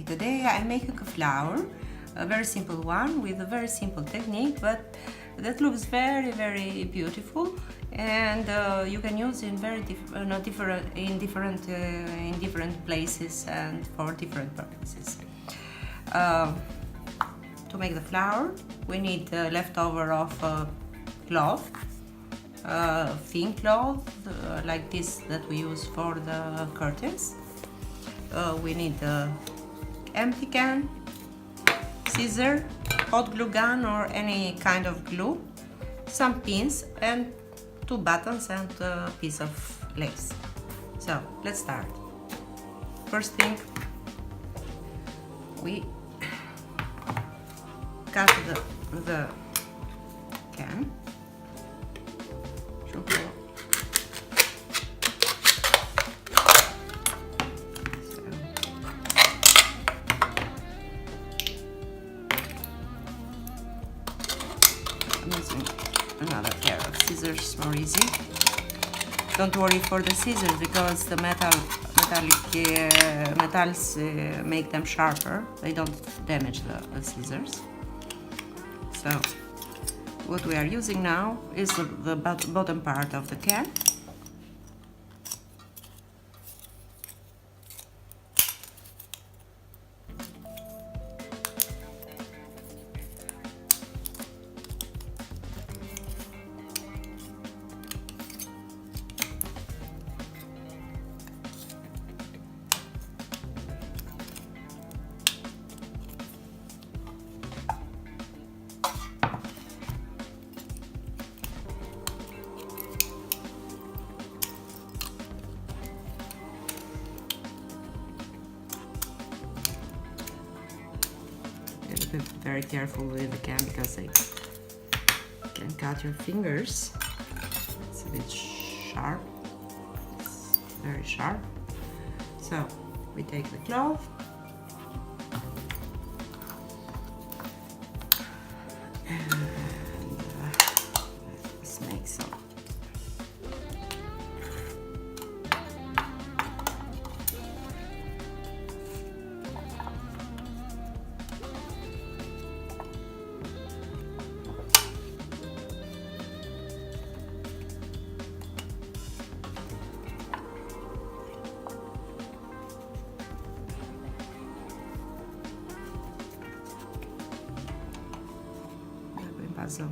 Today I'm making a flower, a very simple one with a very simple technique, but that looks very beautiful, and you can use in different places and for different purposes. To make the flower, we need leftover of cloth, thin cloth like this that we use for the curtains. We need the empty can, scissor, hot glue gun or any kind of glue, some pins and 2 buttons and a piece of lace. So let's start. First thing, we cut the can. I'm using another pair of scissors, more easy. Don't worry for the scissors because the metals make them sharper. They don't damage the scissors. So what we are using now is the bottom part of the can. Be very careful with the can because they can cut your fingers. It's a bit sharp. It's very sharp. So we take the cloth and let's make some. Puzzle.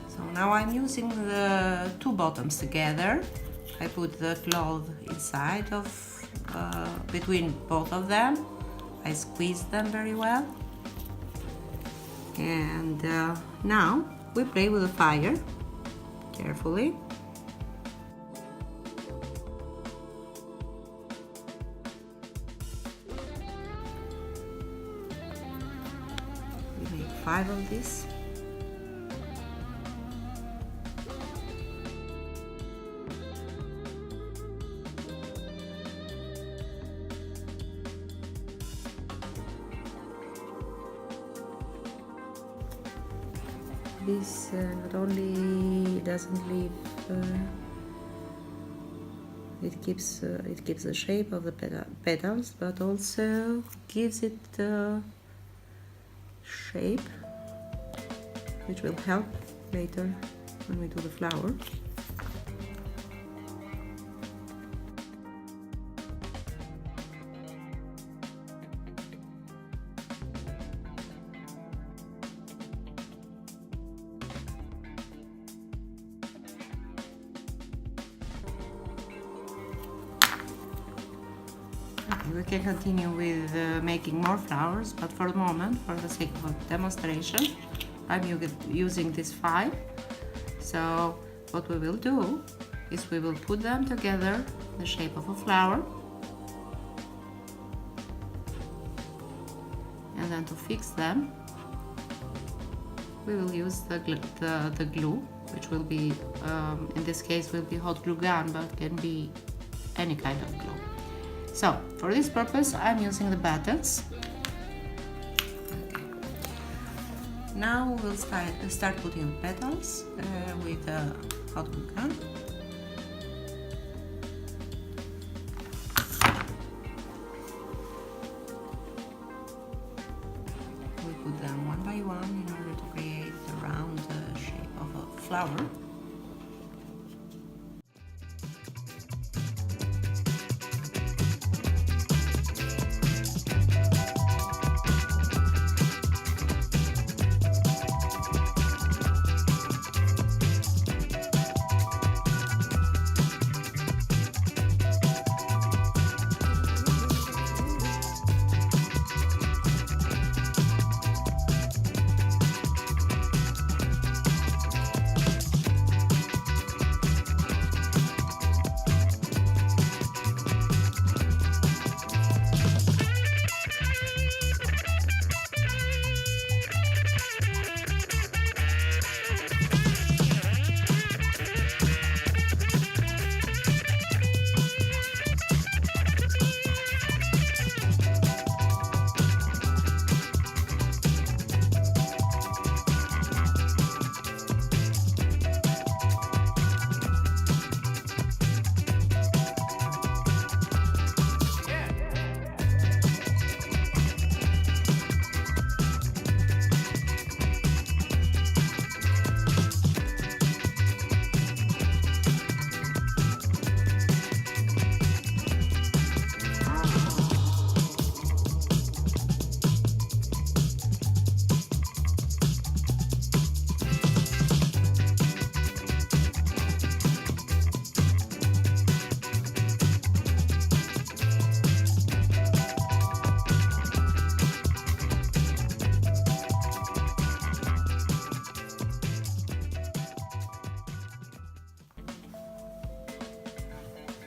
So now I'm using the 2 bottoms together. I put the cloth inside of between both of them. I squeeze them very well. And now we play with the fire carefully. We make 5 of these. This not only doesn't leave, it keeps the shape of the petals, but also gives it shape, which will help later when we do the flower. We can continue with making more flowers, but for the moment, for the sake of demonstration, I'm using these 5. So what we will do is we will put them together in the shape of a flower, and then to fix them we will use the glue, which will be in this case will be hot glue gun, but can be any kind of glue. So for this purpose I'm using the buttons. Now we'll start putting petals with the hot glue gun. We put them one by one in order to create the round shape of a flower.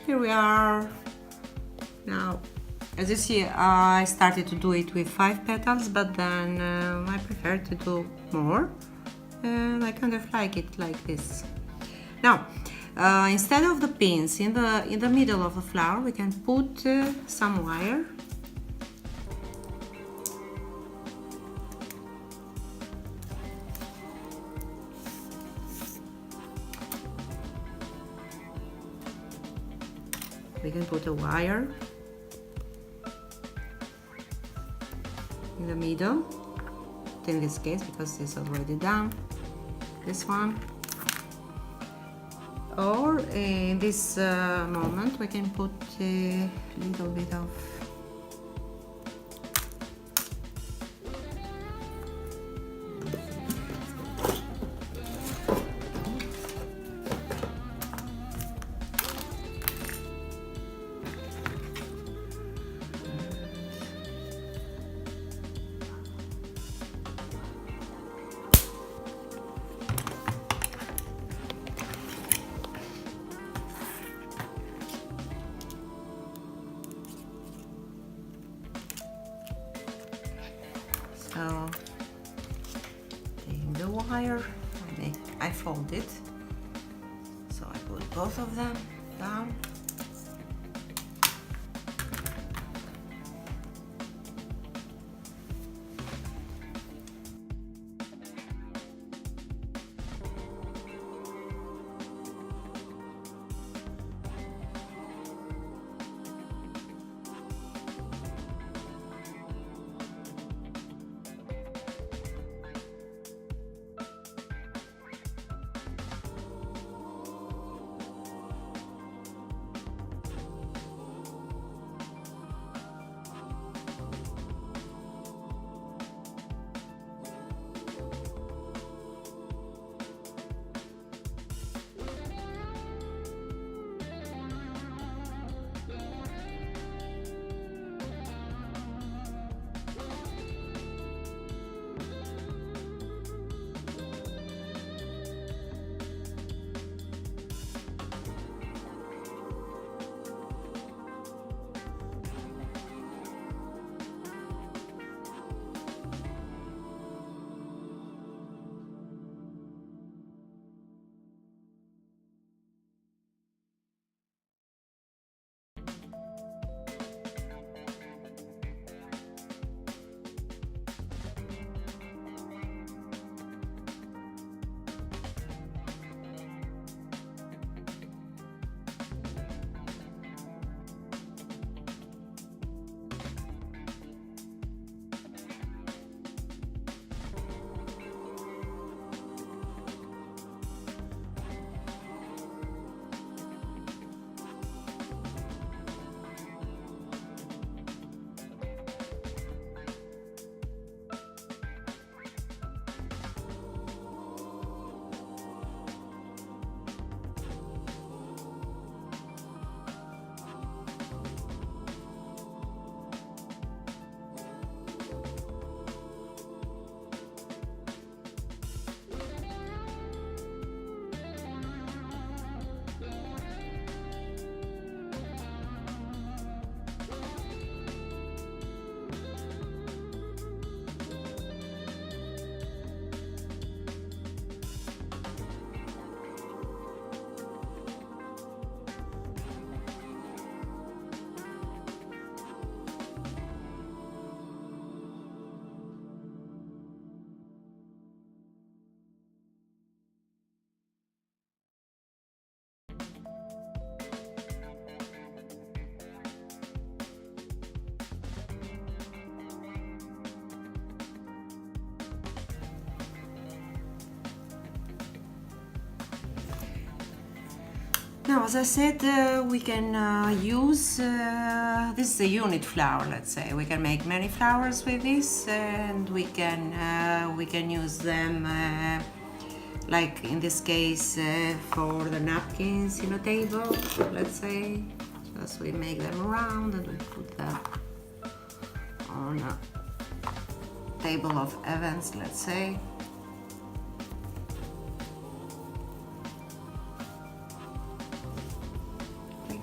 Here we are. Now, as you see, I started to do it with 5 petals, but then I prefer to do more, and I kind of like it like this. Now, instead of the pins in the middle of the flower, we can put some wire. We can put a wire in the middle, in this case, because it's already done, this one. Or in this moment we can put a little bit of So, taking the wire, I fold it, so I put both of them down. Now, as I said, we can use, this is a unit flower, let's say. We can make many flowers with this, and we can use them, like in this case, for the napkins in a table, let's say. Just we make them around and we put them on a table of events, let's say.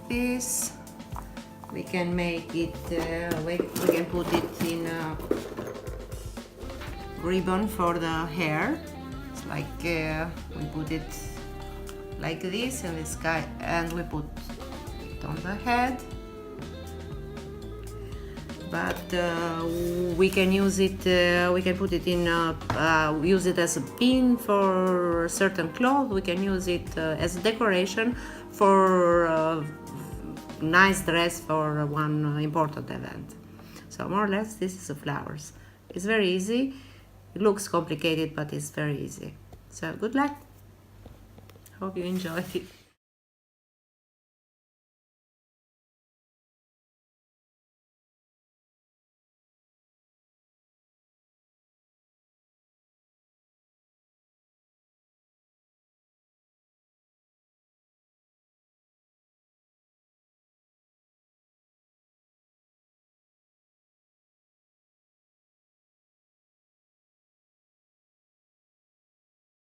This we can make it, we can put it in a ribbon for the hair. It's like we put it like this in the sky, and we put it on the head. But we can use it, we can put it in use it as a pin for a certain cloth. We can use it as a decoration for nice dress for one important event. So more or less this is the flowers. It's very easy. It looks complicated, but it's very easy. So good luck. Hope you enjoyed it.